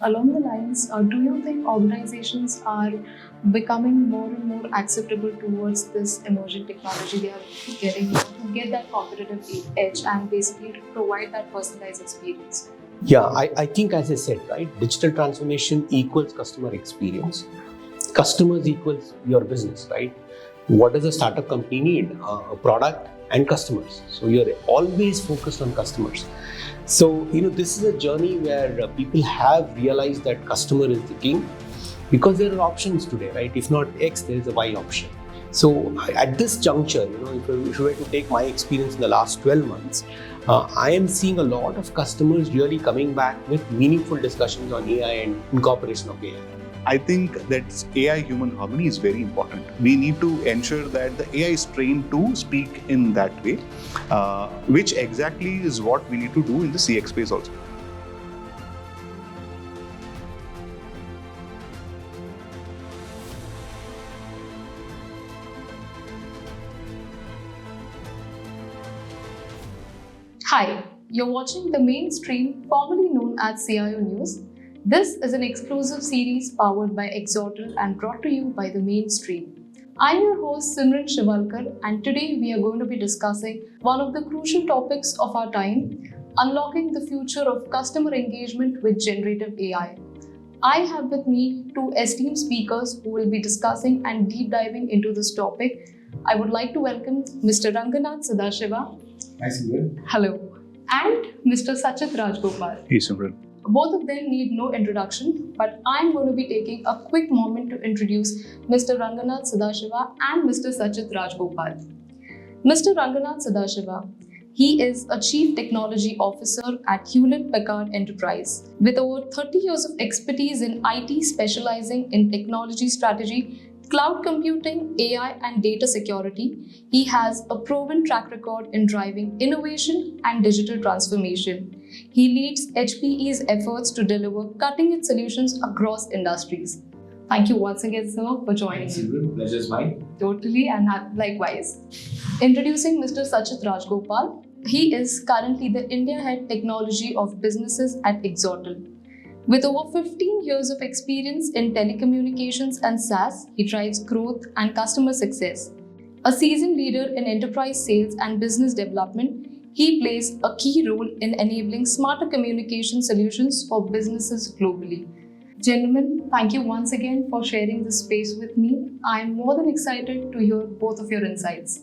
Along the lines, do you think organizations are becoming more and more acceptable towards this emerging technology? They are getting to get that competitive edge and basically to provide that personalized experience. Yeah, I think as I said, right, digital transformation equals customer experience. Customers equals your business, right? What does a startup company need? A product and customers. So you're always focused on customers. So, this is a journey where people have realized that customer is the king because there are options today, right? If not X, there is a Y option. So at this juncture, if you were to take my experience in the last 12 months, I am seeing a lot of customers really coming back with meaningful discussions on AI and incorporation of AI. I think that AI-human harmony is very important. We need to ensure that the AI is trained to speak in that way, which exactly is what we need to do in the CX space also. Hi, you're watching The Mainstream, formerly known as CIO News. This is an exclusive series powered by Exotel and brought to you by The Mainstream. I'm your host Simran Shivalkar, and today we are going to be discussing one of the crucial topics of our time, unlocking the future of customer engagement with generative AI. I have with me two esteemed speakers who will be discussing and deep diving into this topic. I would like to welcome Mr. Ranganath Sadasiva. Hi, Simran. Hello. And Mr. Sachith Rajagopal. Hey, Simran. Both of them need no introduction, but I'm going to be taking a quick moment to introduce Mr. Ranganath Sadasiva and Mr. Sachith Rajagopal. Mr. Ranganath Sadasiva, he is a Chief Technology Officer at Hewlett Packard Enterprise. With over 30 years of expertise in IT specializing in technology strategy, cloud computing, AI, and data security, he has a proven track record in driving innovation and digital transformation. He leads HPE's efforts to deliver cutting-edge solutions across industries. Thank you once again, sir, for joining me. Pleasure is mine. Totally, and likewise. Introducing Mr. Sachith Rajagopal. He is currently the India Head Technology of Businesses at Exotel. With over 15 years of experience in telecommunications and SaaS, he drives growth and customer success. A seasoned leader in enterprise sales and business development, he plays a key role in enabling smarter communication solutions for businesses globally. Gentlemen, thank you once again for sharing this space with me. I am more than excited to hear both of your insights.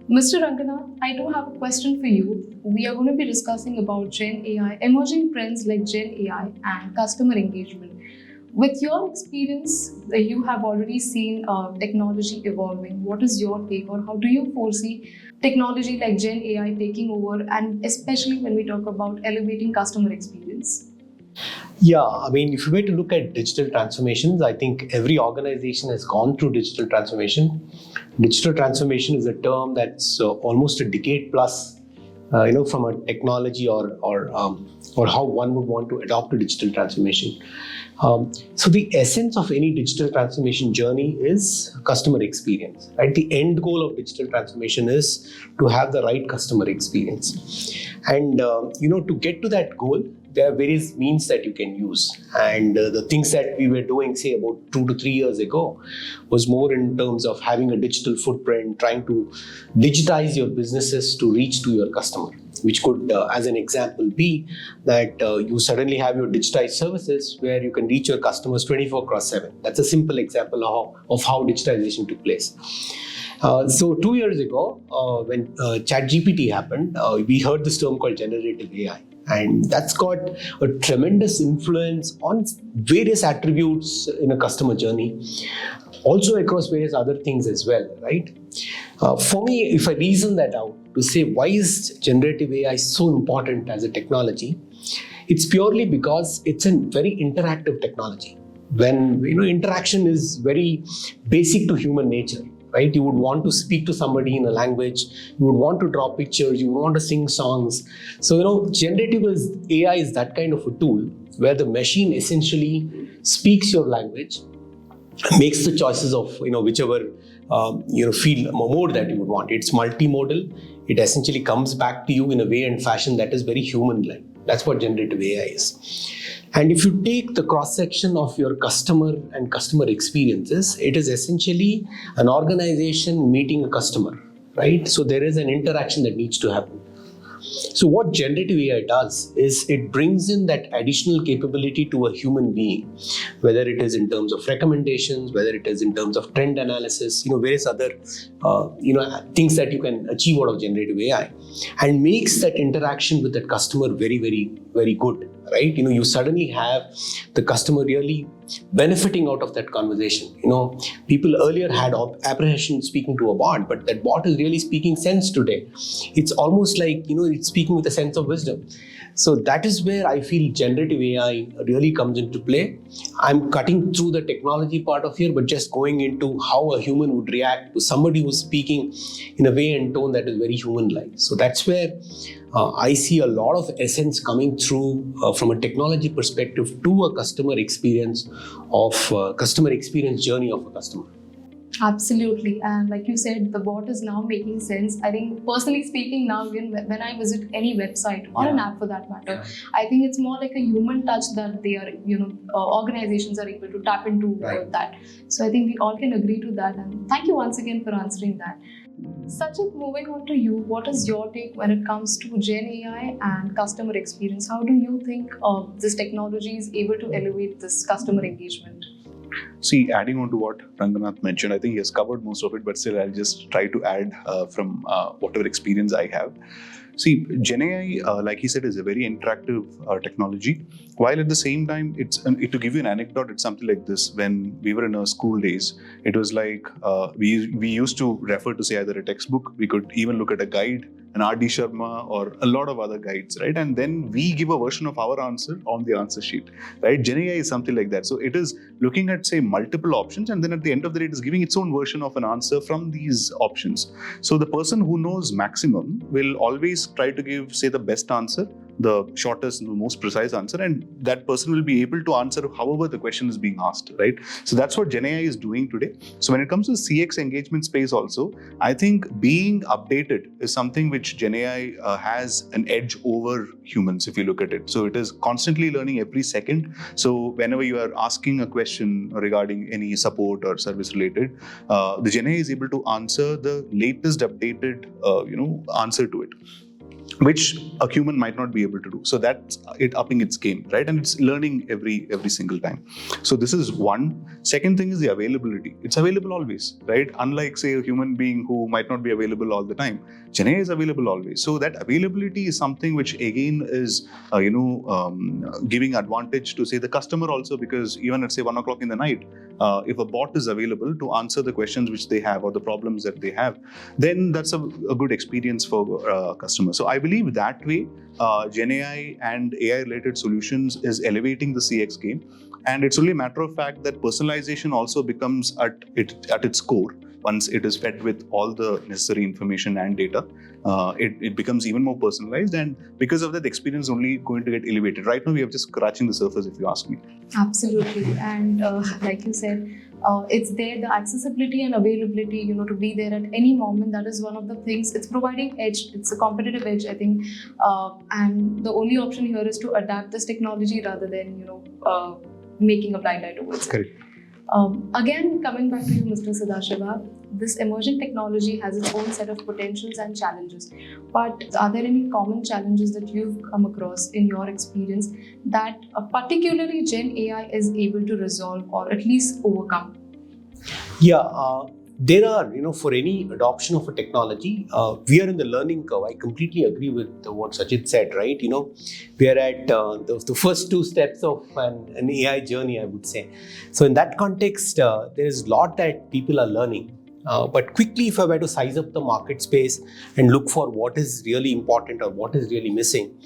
Mr. Ranganath, I do have a question for you. We are going to be discussing about GenAI, emerging trends like GenAI and customer engagement. With your experience, you have already seen technology evolving. What is your take, or how do you foresee technology like GenAI taking over, and especially when we talk about elevating customer experience? Yeah, if you were to look at digital transformations, I think every organization has gone through digital transformation. Digital transformation is a term that's almost a decade plus, from a technology or how one would want to adopt a digital transformation. So the essence of any digital transformation journey is customer experience, right? The end goal of digital transformation is to have the right customer experience. And, to get to that goal, there are various means that you can use. And the things that we were doing, say, about 2 to 3 years ago was more in terms of having a digital footprint, trying to digitize your businesses to reach to your customer, which could, as an example, be that you suddenly have your digitized services where you can reach your customers 24/7. That's a simple example of how digitization took place. So 2 years ago, when ChatGPT happened, we heard this term called generative AI. And that's got a tremendous influence on various attributes in a customer journey, also across various other things as well, right? For me, if I reason that out to say why is generative AI so important as a technology, it's purely because it's a very interactive technology. When interaction is very basic to human nature. Right? You would want to speak to somebody in a language, you would want to draw pictures, you would want to sing songs. So, generative AI is that kind of a tool where the machine essentially speaks your language, makes the choices of, whichever, field mode that you would want. It's multimodal. It essentially comes back to you in a way and fashion that is very human-like. That's what generative AI is. And if you take the cross-section of your customer and customer experiences, it is essentially an organization meeting a customer, right? So there is an interaction that needs to happen. So what generative AI does is it brings in that additional capability to a human being, whether it is in terms of recommendations, whether it is in terms of trend analysis, various other things that you can achieve out of generative AI, and makes that interaction with that customer very, very, very good, right? You suddenly have the customer really benefiting out of that conversation. People earlier had apprehension speaking to a bot, but that bot is really speaking sense today. It's almost like, it's speaking with a sense of wisdom. So that is where I feel generative AI really comes into play. I'm cutting through the technology part of here, but just going into how a human would react to somebody who's speaking in a way and tone that is very human-like. So that's where I see a lot of essence coming through from a technology perspective to a customer experience journey of a customer. Absolutely. And like you said, the bot is now making sense. I think personally speaking now, when I visit any website or an app for that matter, I think it's more like a human touch that they are, organizations are able to tap into that. So I think we all can agree to that. And thank you once again for answering that. Sachith, moving on to you, what is your take when it comes to Gen AI and customer experience? How do you think this technology is able to elevate this customer engagement? See, adding on to what Ranganath mentioned, I think he has covered most of it, but still I'll just try to add from whatever experience I have. See, GenAI, like he said, is a very interactive technology. While at the same time, to give you an anecdote, it's something like this. When we were in our school days, it was like we used to refer to, say, either a textbook. We could even look at a guide, an R.D. Sharma, or a lot of other guides, right? And then we give a version of our answer on the answer sheet, right? GenAI is something like that. So it is looking at, say, multiple options, and then at the end of the day, it is giving its own version of an answer from these options. So the person who knows maximum will always try to give, say, the best answer, the shortest and the most precise answer, and that person will be able to answer however the question is being asked, right? So that's what GenAI is doing today. So when it comes to CX engagement space also, I think being updated is something which GenAI has an edge over humans if you look at it. So it is constantly learning every second. So whenever you are asking a question regarding any support or service related, the GenAI is able to answer the latest updated answer to it, which a human might not be able to do. So that's it upping its game, right? And it's learning every single time. So this is one. Second thing is the availability. It's available always, right? Unlike, say, a human being who might not be available all the time, GenAI is available always. So that availability is something which again is, giving advantage to, say, the customer also, because even at, say, 1 o'clock in the night, if a bot is available to answer the questions which they have or the problems that they have, then that's a good experience for customers. So I believe that way, GenAI and AI-related solutions is elevating the CX game. And it's only a matter of fact that personalization also becomes at its core. Once it is fed with all the necessary information and data, it becomes even more personalized. And because of that, the experience is only going to get elevated. Right now, we are just scratching the surface, if you ask me. Absolutely. And like you said, it's there, the accessibility and availability, to be there at any moment. That is one of the things. It's providing edge. It's a competitive edge, I think. And the only option here is to adapt this technology rather than, making a blind eye towards it. Correct. Again, coming back to you, Mr. Sadasiva, this emerging technology has its own set of potentials and challenges. But are there any common challenges that you've come across in your experience that particularly Gen AI is able to resolve or at least overcome? Yeah, there are, for any adoption of a technology, we are in the learning curve. I completely agree with what Sachith said, right? We are at the first 2 steps of an AI journey, I would say. So in that context, there is a lot that people are learning. But quickly, if I were to size up the market space and look for what is really important or what is really missing,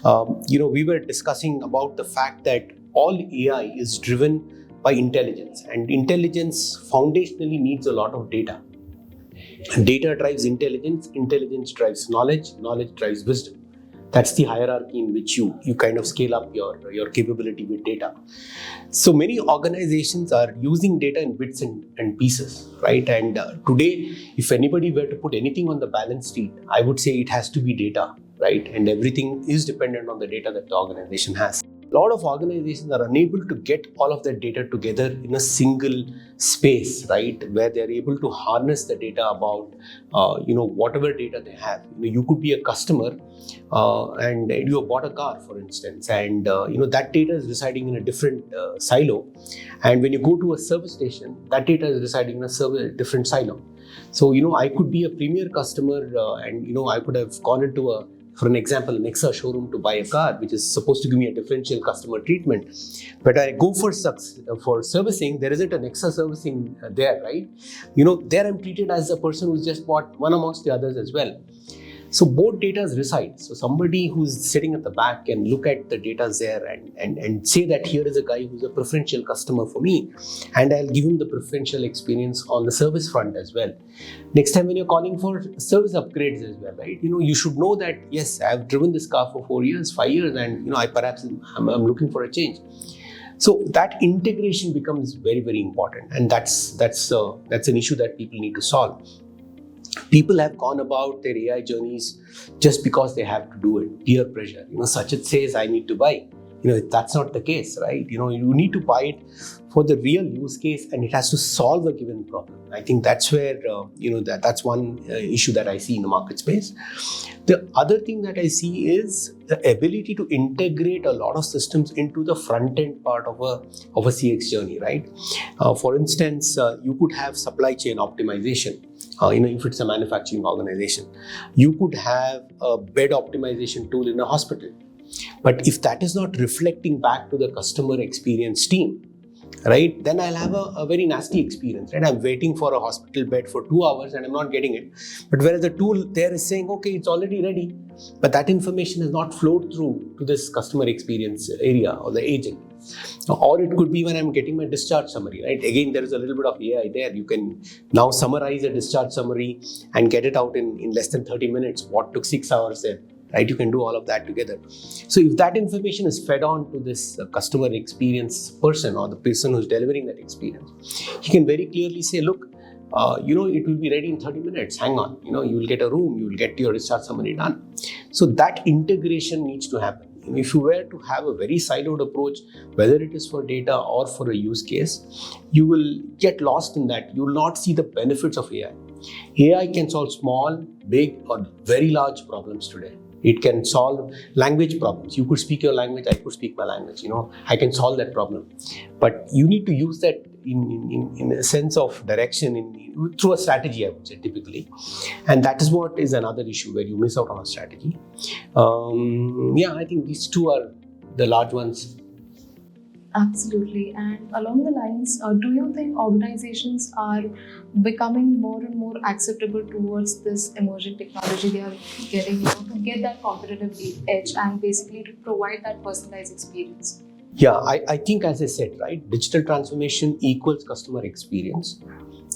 we were discussing about the fact that all AI is driven by intelligence, and intelligence foundationally needs a lot of data. Data drives intelligence, intelligence drives knowledge, knowledge drives wisdom. That's the hierarchy in which you kind of scale up your capability with data. So many organizations are using data in bits and pieces, right? And today, if anybody were to put anything on the balance sheet, I would say it has to be data, right? And everything is dependent on the data that the organization has. A lot of organizations are unable to get all of that data together in a single space, right? Where they're able to harness the data about, whatever data they have. You could be a customer and you have bought a car, for instance, and that data is residing in a different silo. And when you go to a service station, that data is residing in a different silo. So, I could be a premier customer and, I could have gone into for an example, an Nexa showroom to buy a car, which is supposed to give me a differential customer treatment. But I go for servicing, there isn't a Nexa servicing there, right? There I'm treated as a person who's just bought one amongst the others as well. So both data reside. So somebody who's sitting at the back can look at the data there and say that here is a guy who's a preferential customer for me, and I'll give him the preferential experience on the service front as well. Next time when you're calling for service upgrades as well, right? You should know that, yes, I've driven this car for 4 years, 5 years, and I'm looking for a change. So that integration becomes very, very important, and that's an issue that people need to solve. People have gone about their AI journeys just because they have to do it, peer pressure. Sachith says, I need to buy. That's not the case, right? You need to buy it for the real use case, and it has to solve a given problem. I think that's where, that's one issue that I see in the market space. The other thing that I see is the ability to integrate a lot of systems into the front end part of a CX journey, right? For instance, you could have supply chain optimization. If it's a manufacturing organization, you could have a bed optimization tool in a hospital. But if that is not reflecting back to the customer experience team, right, then I'll have a very nasty experience, right? I'm waiting for a hospital bed for 2 hours and I'm not getting it. But whereas the tool there is saying, okay, it's already ready, but that information has not flowed through to this customer experience area or the agent. Or it could be when I'm getting my discharge summary, right? Again, there is a little bit of AI there. You can now summarize a discharge summary and get it out in less than 30 minutes. What took 6 hours there, right? You can do all of that together. So if that information is fed on to this customer experience person or the person who's delivering that experience, he can very clearly say, look, it will be ready in 30 minutes. Hang on, you will get a room, you will get your discharge summary done. So that integration needs to happen. If you were to have a very siloed approach, whether it is for data or for a use case, you will get lost in that. You will not see the benefits of AI. AI can solve small, big, or very large problems today. It can solve language problems. You could speak your language, I could speak my language. I can solve that problem. But you need to use that in a sense of direction through a strategy, I would say, typically. And that is what is another issue where you miss out on a strategy. I think these two are the large ones. Absolutely. And along the lines, do you think organizations are becoming more and more acceptable towards this emerging technology they are getting, to get that competitive edge and basically to provide that personalized experience? Yeah, I think, as I said, right, digital transformation equals customer experience.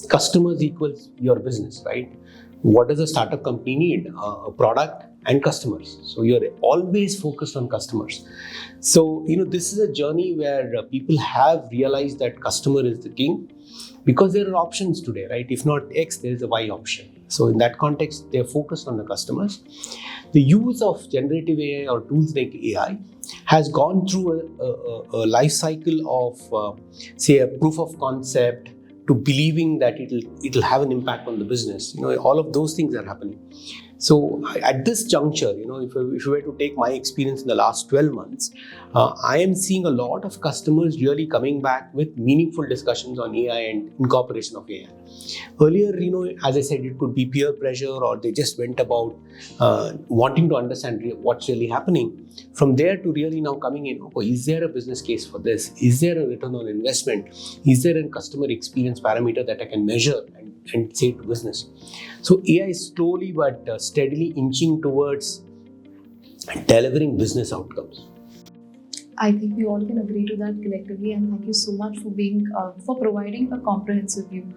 Customers equals your business, right? What does a startup company need? A product and customers. So you're always focused on customers. So, this is a journey where people have realized that customer is the king, because there are options today, right? If not X, there is a Y option. So in that context, they're focused on the customers. The use of generative AI or tools like AI has gone through a life cycle of, say, a proof of concept to believing that it'll have an impact on the business. All of those things are happening. So at this juncture, if you were to take my experience in the last 12 months, I am seeing a lot of customers really coming back with meaningful discussions on AI and incorporation of AI. Earlier, as I said, it could be peer pressure, or they just went about wanting to understand what's really happening. From there to really now coming in, is there a business case for this? Is there a return on investment? Is there a customer experience parameter that I can measure and say to business? So AI is slowly but steadily inching towards delivering business outcomes. I think we all can agree to that collectively, and thank you so much for providing a comprehensive view.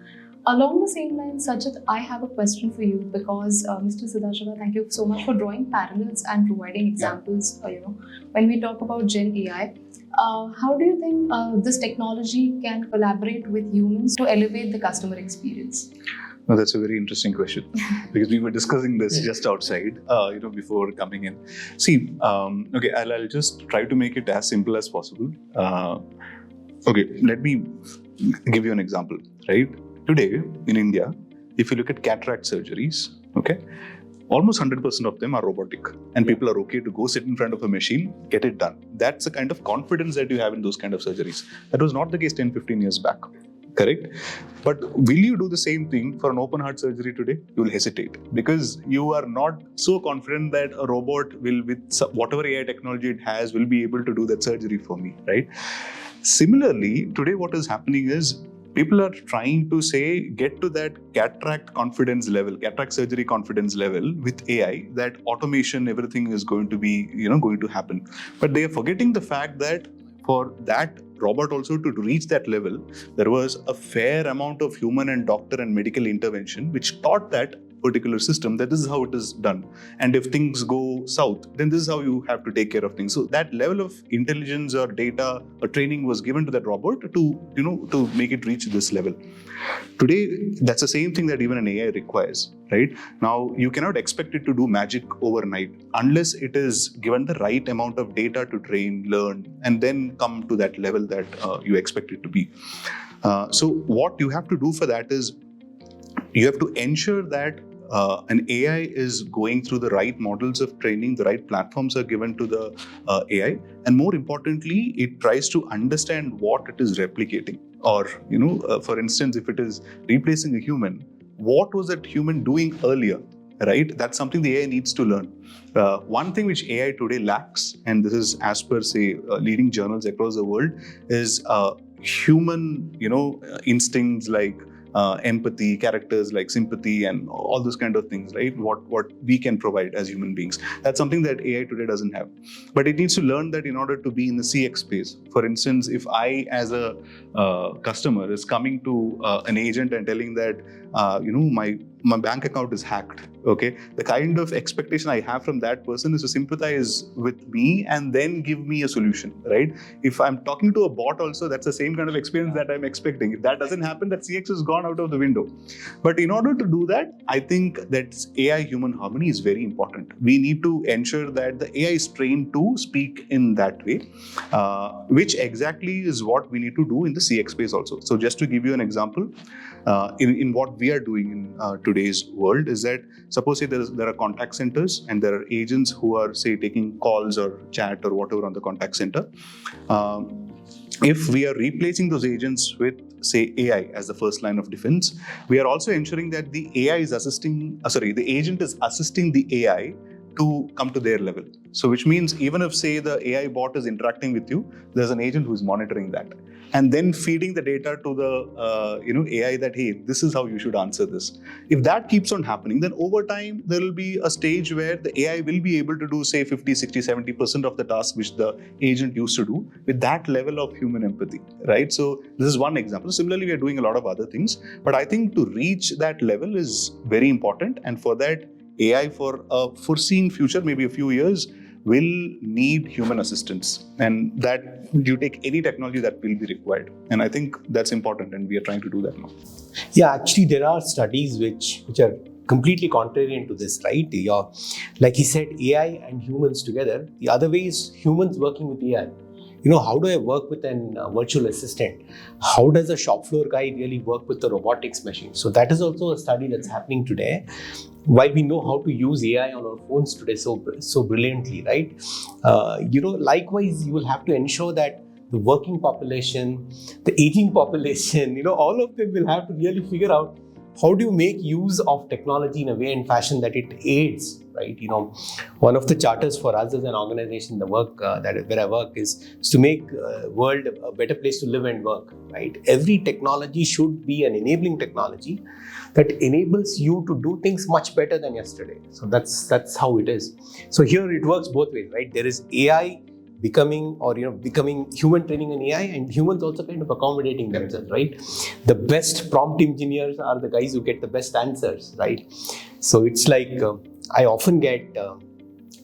Along the same lines, Sachith, I have a question for you because Mr. Sadasiva, thank you so much for drawing parallels and providing examples. When we talk about GenAI, how do you think this technology can collaborate with humans to elevate the customer experience? No, that's a very interesting question because we were discussing this just outside, before coming in. See, okay, I'll just try to make it as simple as possible. Okay, let me give you an example, right? Today in India, if you look at cataract surgeries, okay, almost 100% of them are robotic, and people are okay to go sit in front of a machine, get it done. That's the kind of confidence that you have in those kind of surgeries. That was not the case 10, 15 years back. Correct? But will you do the same thing for an open heart surgery today? You will hesitate because you are not so confident that a robot will, with whatever AI technology it has, will be able to do that surgery for me, right? Similarly, today what is happening is people are trying to get to that cataract confidence level, cataract surgery confidence level with AI, that automation, everything is going to be, going to happen. But they are forgetting the fact that for that robot also to reach that level, there was a fair amount of human and doctor and medical intervention which taught that particular system that this is how it is done, and if things go south, then this is how you have to take care of things. So that level of intelligence or data or training was given to that robot to make it reach this level. Today, that's the same thing that even an AI requires, right? Now, you cannot expect it to do magic overnight unless it is given the right amount of data to train, learn, and then come to that level that you expect it to be. So what you have to do for that is you have to ensure that an AI is going through the right models of training, the right platforms are given to the AI, and more importantly, it tries to understand what it is replicating. Or, for instance, if it is replacing a human, what was that human doing earlier? Right? That's something the AI needs to learn. One thing which AI today lacks, and this is as per, say, leading journals across the world, is human, instincts like empathy, characters like sympathy, and all those kind of things, right? What we can provide as human beings. That's something that AI today doesn't have. But it needs to learn that in order to be in the CX space. For instance, if I, as a customer, is coming to an agent and telling that, my bank account is hacked, okay? The kind of expectation I have from that person is to sympathize with me and then give me a solution, right? If I'm talking to a bot also, that's the same kind of experience that I'm expecting. If that doesn't happen, that CX is gone out of the window. But in order to do that, I think that AI-human harmony is very important. We need to ensure that the AI is trained to speak in that way, which exactly is what we need to do in the CX space also. So just to give you an example, in what we are doing in today's world is that, suppose say there are contact centers and there are agents who are, say, taking calls or chat or whatever on the contact center. If we are replacing those agents with, say, AI as the first line of defense, we are also ensuring that the the agent is assisting the AI to come to their level. So which means even if, say, the AI bot is interacting with you, there's an agent who is monitoring that and then feeding the data to the AI that, hey, this is how you should answer this. If that keeps on happening, then over time there will be a stage where the AI will be able to do, say, 50, 60, 70% of the tasks which the agent used to do with that level of human empathy, right? So this is one example. Similarly, we are doing a lot of other things, but I think to reach that level is very important, and for that, AI for a foreseen future, maybe a few years, will need human assistance, and that you take any technology that will be required. And I think that's important, and we are trying to do that now. Yeah, actually, there are studies which are completely contrarian to this, right? Like he said, AI and humans together. The other way is humans working with AI. How do I work with an virtual assistant? How does a shop floor guy really work with the robotics machine? So that is also a study that's happening today. While we know how to use AI on our phones today so brilliantly, right? Likewise, you will have to ensure that the working population, the aging population, all of them will have to really figure out how do you make use of technology in a way and fashion that it aids, right? One of the charters for us as an organization, the work where I work is to make world a better place to live and work, right? Every technology should be an enabling technology that enables you to do things much better than yesterday. So that's how it is. So here it works both ways, right? There is AI becoming human training in AI, and humans also kind of accommodating themselves, right? The best prompt engineers are the guys who get the best answers, right? So it's like I often get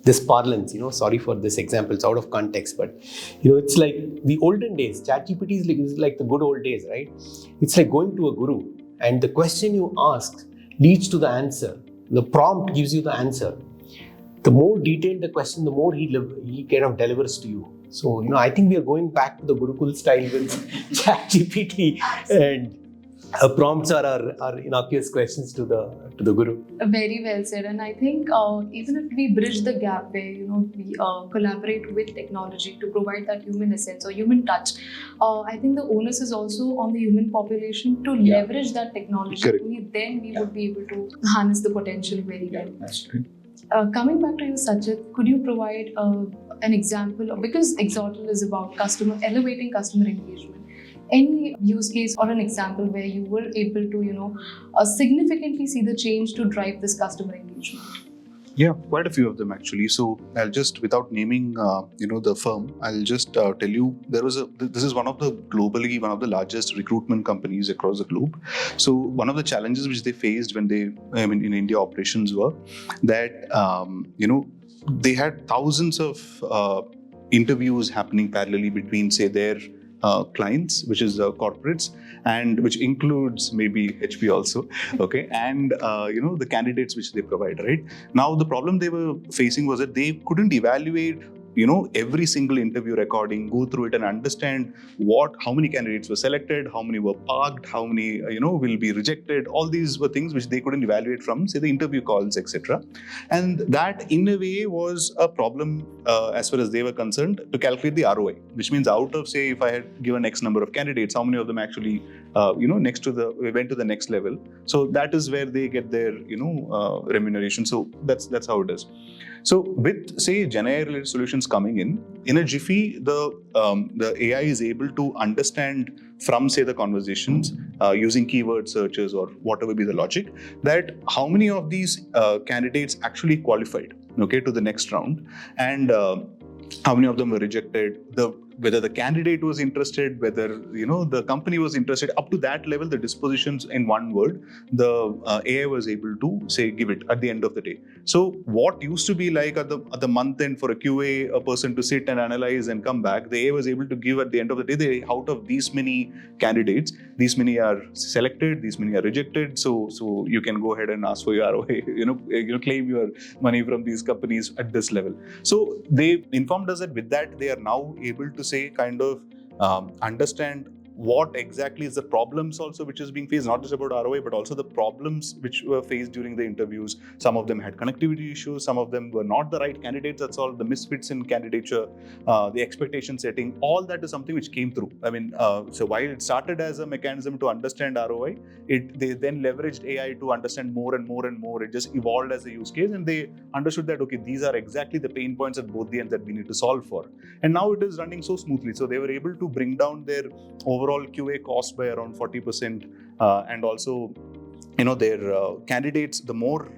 this parlance, sorry for this example, it's out of context, but it's like the olden days. ChatGPT is like the good old days, right? It's like going to a guru, and the question you ask leads to the answer. The prompt gives you the answer. The more detailed the question, the more he kind of delivers to you. So, I think we are going back to the Gurukul style with ChatGPT, and prompts are our innocuous questions to the Guru. Very well said. And I think even if we bridge the gap where we collaborate with technology to provide that human essence or human touch, I think the onus is also on the human population to leverage that technology. Correct. Only then we would be able to harness the potential very well. That's true. Coming back to you, Sachith, could you provide an example, because Exotel is about elevating customer engagement, any use case or an example where you were able to significantly see the change to drive this customer engagement? Yeah, quite a few of them actually. So I'll just, without naming, the firm, I'll just tell you this is globally one of the largest recruitment companies across the globe. So one of the challenges which they faced when in India operations were that, they had thousands of interviews happening parallelly between, say, their clients, which is corporates, and which includes maybe HP also, okay, and the candidates which they provide, right? Now the problem they were facing was that they couldn't evaluate every single interview recording, go through it and understand how many candidates were selected, how many were parked, how many will be rejected. All these were things which they couldn't evaluate from, say, the interview calls, etc. And that in a way was a problem as far as they were concerned to calculate the ROI, which means out of, say, if I had given X number of candidates, how many of them actually went to the next level. So that is where they get their remuneration. So that's how it is. So with, say, GenAI related solutions coming in a jiffy, the AI is able to understand from, say, the conversations using keyword searches or whatever be the logic, that how many of these candidates actually qualified, okay, to the next round, and how many of them were rejected, whether the candidate was interested, whether the company was interested. Up to that level, the dispositions, in one word, the AI was able to, say, give it at the end of the day. So what used to be like at the month end for a QA, a person to sit and analyze and come back, the AI was able to give at the end of the day, out of these many candidates, these many are selected, these many are rejected. So you can go ahead and ask for your ROI, claim your money from these companies at this level. So they informed us that with that, they are now able to, say, kind of understand what exactly is the problems also which is being faced, not just about ROI, but also the problems which were faced during the interviews. Some of them had connectivity issues, some of them were not the right candidates, that's all, the misfits in candidature, the expectation setting, all that is something which came through. I mean, so while it started as a mechanism to understand ROI, they then leveraged AI to understand more and more and more. It just evolved as a use case, and they understood that, okay, these are exactly the pain points at both the ends that we need to solve for. And now it is running so smoothly. So they were able to bring down their overall QA cost by around 40%, and also their candidates, the more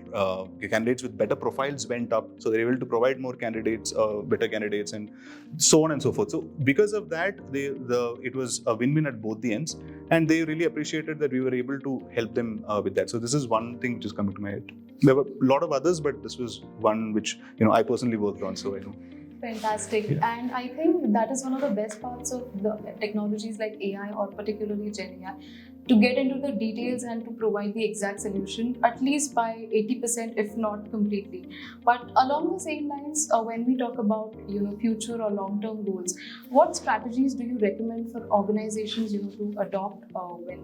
candidates with better profiles went up, so they're able to provide more candidates, better candidates, and so on and so forth. So because of that, it was a win-win at both the ends, and they really appreciated that we were able to help them with that. So this is one thing which is coming to my head. There were a lot of others, but this was one which I personally worked on, so I know. Fantastic. And I think that is one of the best parts of the technologies like AI, or particularly GenAI, to get into the details and to provide the exact solution, at least by 80%, if not completely. But along the same lines, when we talk about future or long-term goals, what strategies do you recommend for organizations to adopt when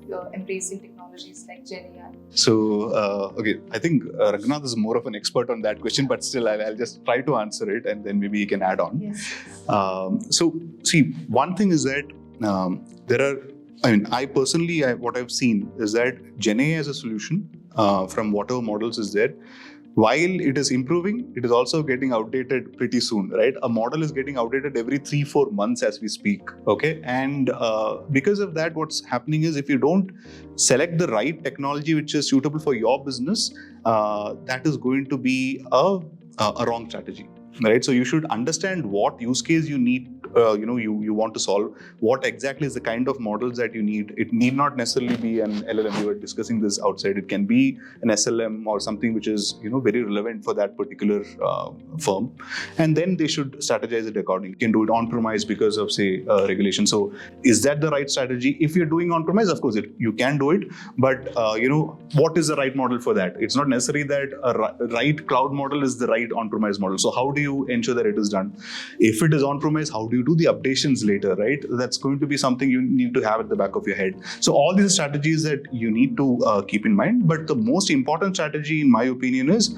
you're embracing technologies like GenAI? So, okay, I think Ranganath is more of an expert on that question, but still I'll just try to answer it, and then maybe he can add on. Yes. So, see, one thing is that I personally, what I've seen is that GenAI as a solution from whatever models is there, while it is improving, it is also getting outdated pretty soon, right? A model is getting outdated every 3-4 months as we speak, okay? And because of that, what's happening is, if you don't select the right technology which is suitable for your business, that is going to be a wrong strategy, right? So you should understand what use case you need you want to solve, what exactly is the kind of models that you need. It need not necessarily be an LLM. We were discussing this outside. It can be an SLM or something which is very relevant for that particular firm, and then they should strategize it accordingly. You can do it on premise because of say regulation. So is that the right strategy? If you're doing on premise, of course you can do it, but what is the right model for that? It's not necessary that a right cloud model is the right on premise model. So how do you ensure that it is done? If it is on premise, how do you do the updations later, right? That's going to be something you need to have at the back of your head. So all these strategies that you need to keep in mind. But the most important strategy, in my opinion, is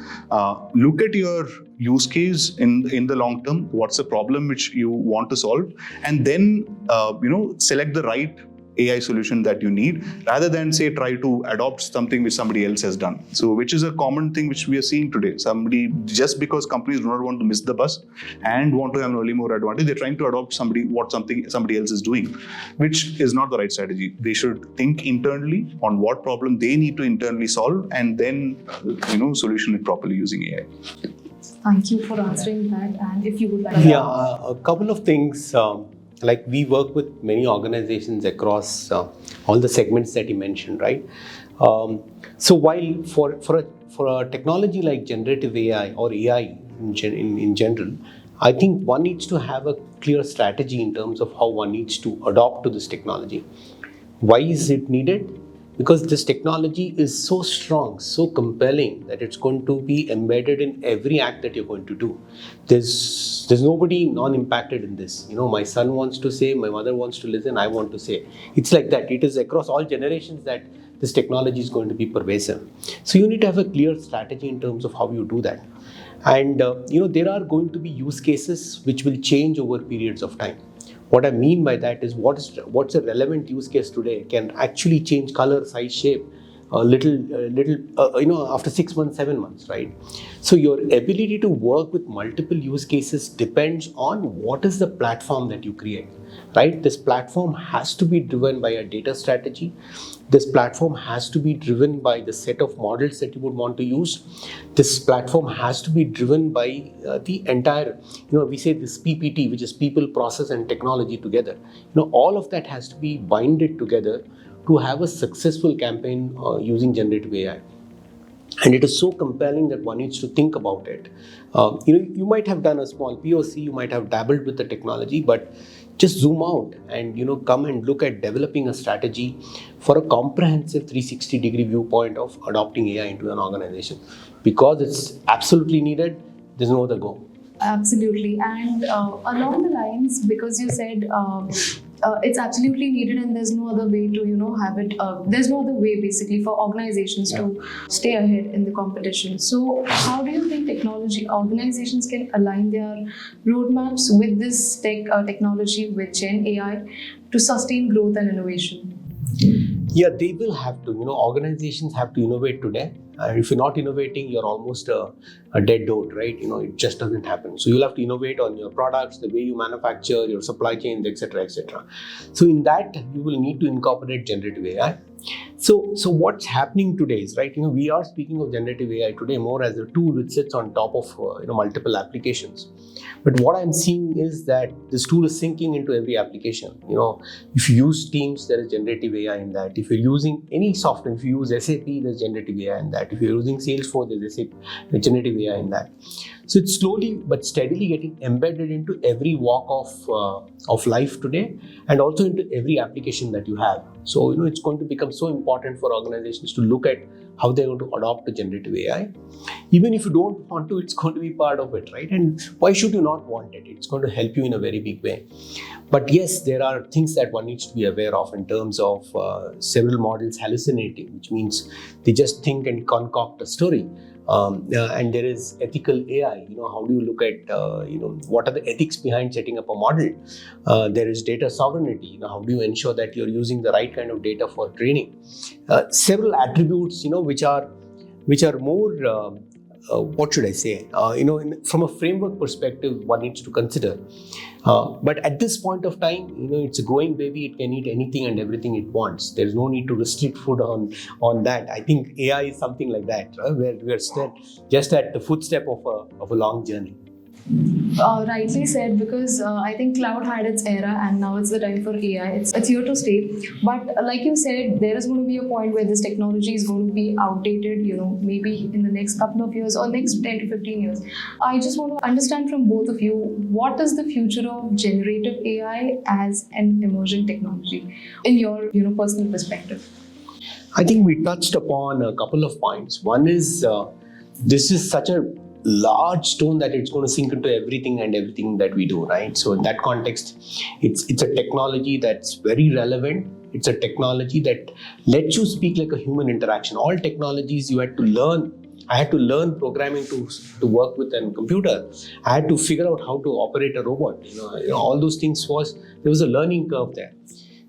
look at your use case in the long term. What's the problem which you want to solve, and then select the right AI solution that you need, rather than say try to adopt something which somebody else has done. So which is a common thing which we are seeing today. Just because companies do not want to miss the bus and want to have an early mover advantage, they're trying to adopt somebody else is doing, which is not the right strategy. They should think internally on what problem they need to internally solve, and then solution it properly using AI. Thank you for answering that. And if you would like a couple of things. Like we work with many organizations across all the segments that you mentioned, right? So while for a technology like generative AI or AI in general, I think one needs to have a clear strategy in terms of how one needs to adopt to this technology. Why is it needed? Because this technology is so strong, so compelling, that it's going to be embedded in every act that you're going to do. There's nobody non-impacted in this. My son wants to say, my mother wants to listen, I want to say. It's like that. It is across all generations that this technology is going to be pervasive. So you need to have a clear strategy in terms of how you do that. And there are going to be use cases which will change over periods of time. What I mean by that is what's a relevant use case today can actually change color, size, shape a little after 6 months, 7 months, right? So your ability to work with multiple use cases depends on what is the platform that you create, right? This platform has to be driven by a data strategy. This platform has to be driven by the set of models that you would want to use. This platform has to be driven by the entire, we say this PPT, which is people, process, and technology together. All of that has to be binded together to have a successful campaign using generative AI. And it is so compelling that one needs to think about it. You might have done a small POC, you might have dabbled with the technology, but just zoom out and come and look at developing a strategy for a comprehensive 360-degree viewpoint of adopting AI into an organization, because it's absolutely needed. There's no other go. Absolutely. And along the lines, because you said it's absolutely needed and there's no other way to have it, there's no other way basically for organizations to stay ahead in the competition. So how do you think organizations can align their roadmaps with this technology, with Gen AI, to sustain growth and innovation? Yeah, they will have to. Organizations have to innovate today. If you're not innovating, you're almost a dead dog, right? It just doesn't happen. So you'll have to innovate on your products, the way you manufacture, your supply chains, etc., etc. So in that, you will need to incorporate generative AI. So what's happening today is, right, we are speaking of generative AI today more as a tool which sits on top of multiple applications. But what I'm seeing is that this tool is sinking into every application. If you use Teams, there is generative AI in that. If you're using any software, if you use SAP, there's generative AI in that. If you're using Salesforce, there's generative AI in that. So it's slowly but steadily getting embedded into every walk of life today, and also into every application that you have. So it's going to become so important for organizations to look at how they're going to adopt the generative AI. Even if you don't want to, it's going to be part of it, right? And why should you not want it? It's going to help you in a very big way. But yes, there are things that one needs to be aware of in terms of several models hallucinating, which means they just think and concoct a story. And there is ethical AI. How do you look at, what are the ethics behind setting up a model? There is data sovereignty. How do you ensure that you're using the right kind of data for training? Several attributes, which are more, what should I say? From a framework perspective, one needs to consider. But at this point of time, it's a growing baby. It can eat anything and everything it wants. There's no need to restrict food on that. I think AI is something like that, where we're still just at the footstep of a long journey. Rightly said, because I think cloud had its era and now it's the time for AI. It's here to stay. But like you said, there is going to be a point where this technology is going to be outdated, maybe in the next couple of years or next 10 to 15 years. I just want to understand from both of you, what is the future of generative AI as an emerging technology in your personal perspective? I think we touched upon a couple of points. One is this is such a large stone that it's going to sink into everything that we do, right? So in that context, it's a technology that's very relevant. It's a technology that lets you speak like a human interaction. All technologies you had to learn. I had to learn programming to work with a computer. I had to figure out how to operate a robot. All those things there was a learning curve there.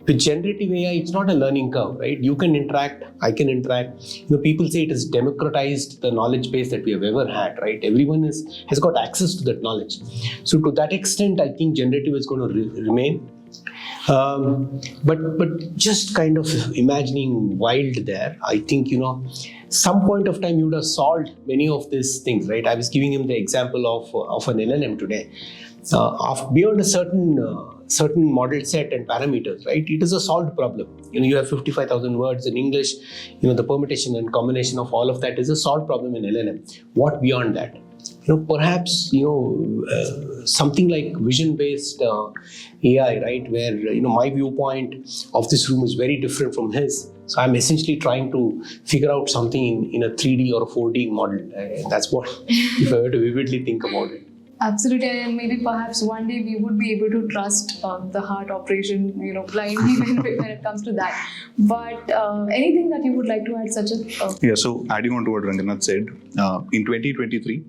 With generative AI, it's not a learning curve, right? You can interact, I can interact. People say it has democratized the knowledge base that we have ever had, right? Everyone has got access to that knowledge. So to that extent, I think generative is going to remain. But just kind of imagining wild there, I think, some point of time you would have solved many of these things, right? I was giving him the example of an LLM today. Beyond a certain model set and parameters, right? It is a solved problem. You have 55,000 words in English. The permutation and combination of all of that is a solved problem in LLM. What beyond that? Perhaps something like vision-based AI, right? Where my viewpoint of this room is very different from his. So I'm essentially trying to figure out something in a 3D or a 4D model. That's what, if I were to vividly think about it. Absolutely, and maybe perhaps one day we would be able to trust the heart operation, blindly when it comes to that. But anything that you would like to add, Sachith? Yeah, so adding on to what Ranganath said, in 2023,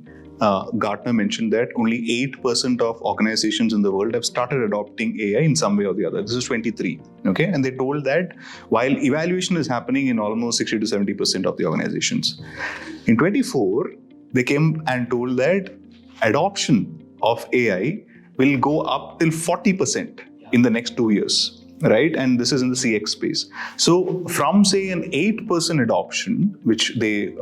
Gartner mentioned that only 8% of organizations in the world have started adopting AI in some way or the other. This is 23, okay? And they told that while evaluation is happening in almost 60 to 70% of the organizations. In 24, they came and told that adoption of AI will go up till 40% in the next 2 years, right? And this is in the CX space. So from say an 8% adoption, which they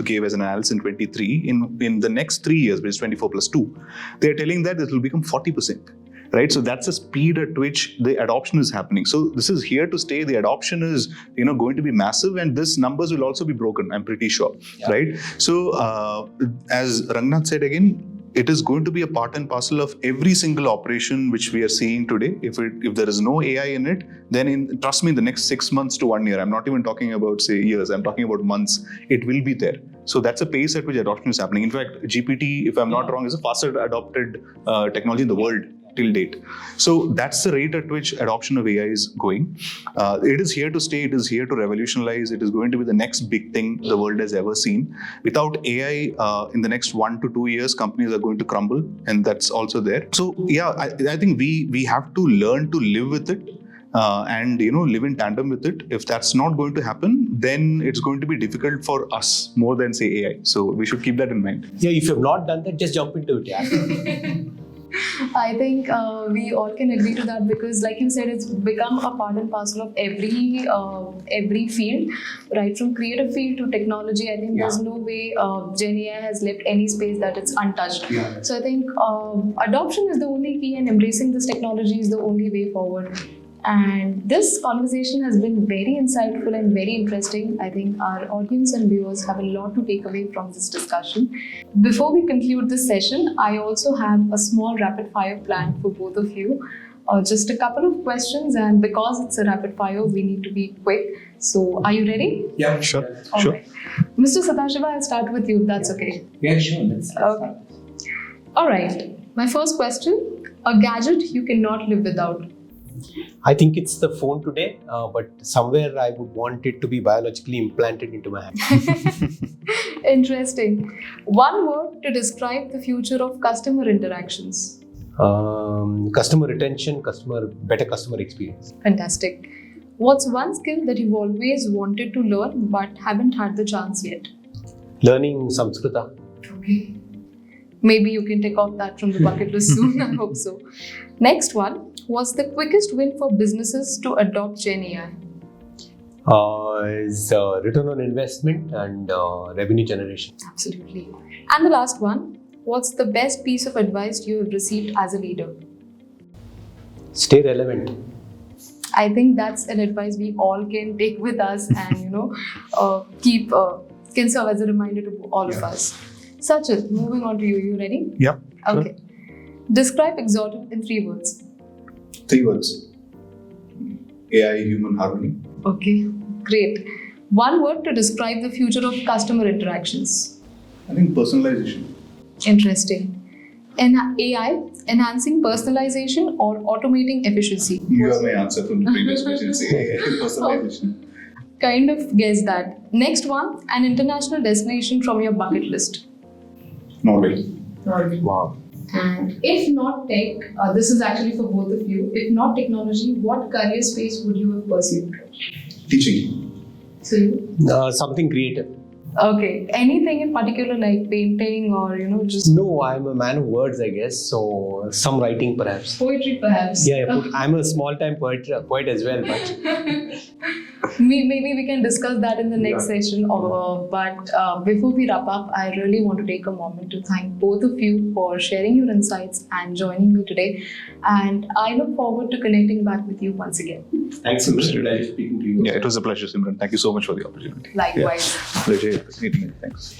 gave as an analysis in 23, in the next 3 years, which is 24 plus 2, they're telling that it will become 40%. Right, so that's the speed at which the adoption is happening. So this is here to stay. The adoption is, going to be massive, and this numbers will also be broken. I'm pretty sure, right? So as Ranganath said again, it is going to be a part and parcel of every single operation which we are seeing today. If there is no AI in it, then trust me, in the next 6 months to 1 year, I'm not even talking about say years. I'm talking about months. It will be there. So that's a pace at which adoption is happening. In fact, GPT, if I'm not wrong, is a faster adopted technology in the world till date. So that's the rate at which adoption of AI is going. It is here to stay. It is here to revolutionize. It is going to be the next big thing the world has ever seen. Without AI, in the next 1 to 2 years, companies are going to crumble, and that's also there. So yeah, I think we have to learn to live with it. And live in tandem with it. If that's not going to happen, then it's going to be difficult for us more than say AI. So we should keep that in mind. Yeah, if you've not done that, just jump into it. Yeah. I think we all can agree to that, because like you said, it's become a part and parcel of every field, right from creative field to technology. I think there's no way GenAI has left any space that it's untouched. Yeah. So I think adoption is the only key, and embracing this technology is the only way forward. And this conversation has been very insightful and very interesting. I think our audience and viewers have a lot to take away from this discussion. Before we conclude this session, I also have a small rapid fire plan for both of you. Just a couple of questions, and because it's a rapid fire, we need to be quick. So are you ready? Yeah, sure. All Sure. right. Mr. Sadasiva, I'll start with you, if that's okay. Yeah, sure. Let's Okay. All right. My first question, a gadget you cannot live without. I think it's the phone today, but somewhere I would want it to be biologically implanted into my hand. Interesting. One word to describe the future of customer interactions. Customer retention, better customer experience. Fantastic. What's one skill that you've always wanted to learn but haven't had the chance yet? Learning Samskrita. Okay. Maybe you can take off that from the bucket list soon. I hope so. Next one. What's the quickest win for businesses to adopt GenAI? Is return on investment and revenue generation. Absolutely. And the last one. what's the best piece of advice you have received as a leader? Stay relevant. I think that's an advice we all can take with us and keep can serve as a reminder to all of us. Sachith, moving on to you. You ready? Yeah. Okay. Describe Exotel in 3 words. 3 words. AI, human harmony. Okay, great. 1 word to describe the future of customer interactions. I think personalization. Interesting. AI, enhancing personalization or automating efficiency. You are my answer from the previous question. AI, personalization. Kind of guess that. Next one, an international destination from your bucket list. Norway. Wow. And if not tech, this is actually for both of you. If not technology, what career space would you have pursued? Teaching. So you? Something creative. Okay. Anything in particular like painting or just No, I'm a man of words, I guess. So some writing, perhaps. poetry perhaps? Yeah, I'm a small-time poet as well, but Maybe we can discuss that in the next session. But before we wrap up, I really want to take a moment to thank both of you for sharing your insights and joining me today. And I look forward to connecting back with you once again. thanks so much for speaking to you. Yeah, it was a pleasure, Simran. Thank you so much for the opportunity. Likewise. Pleasure meeting you. Thanks.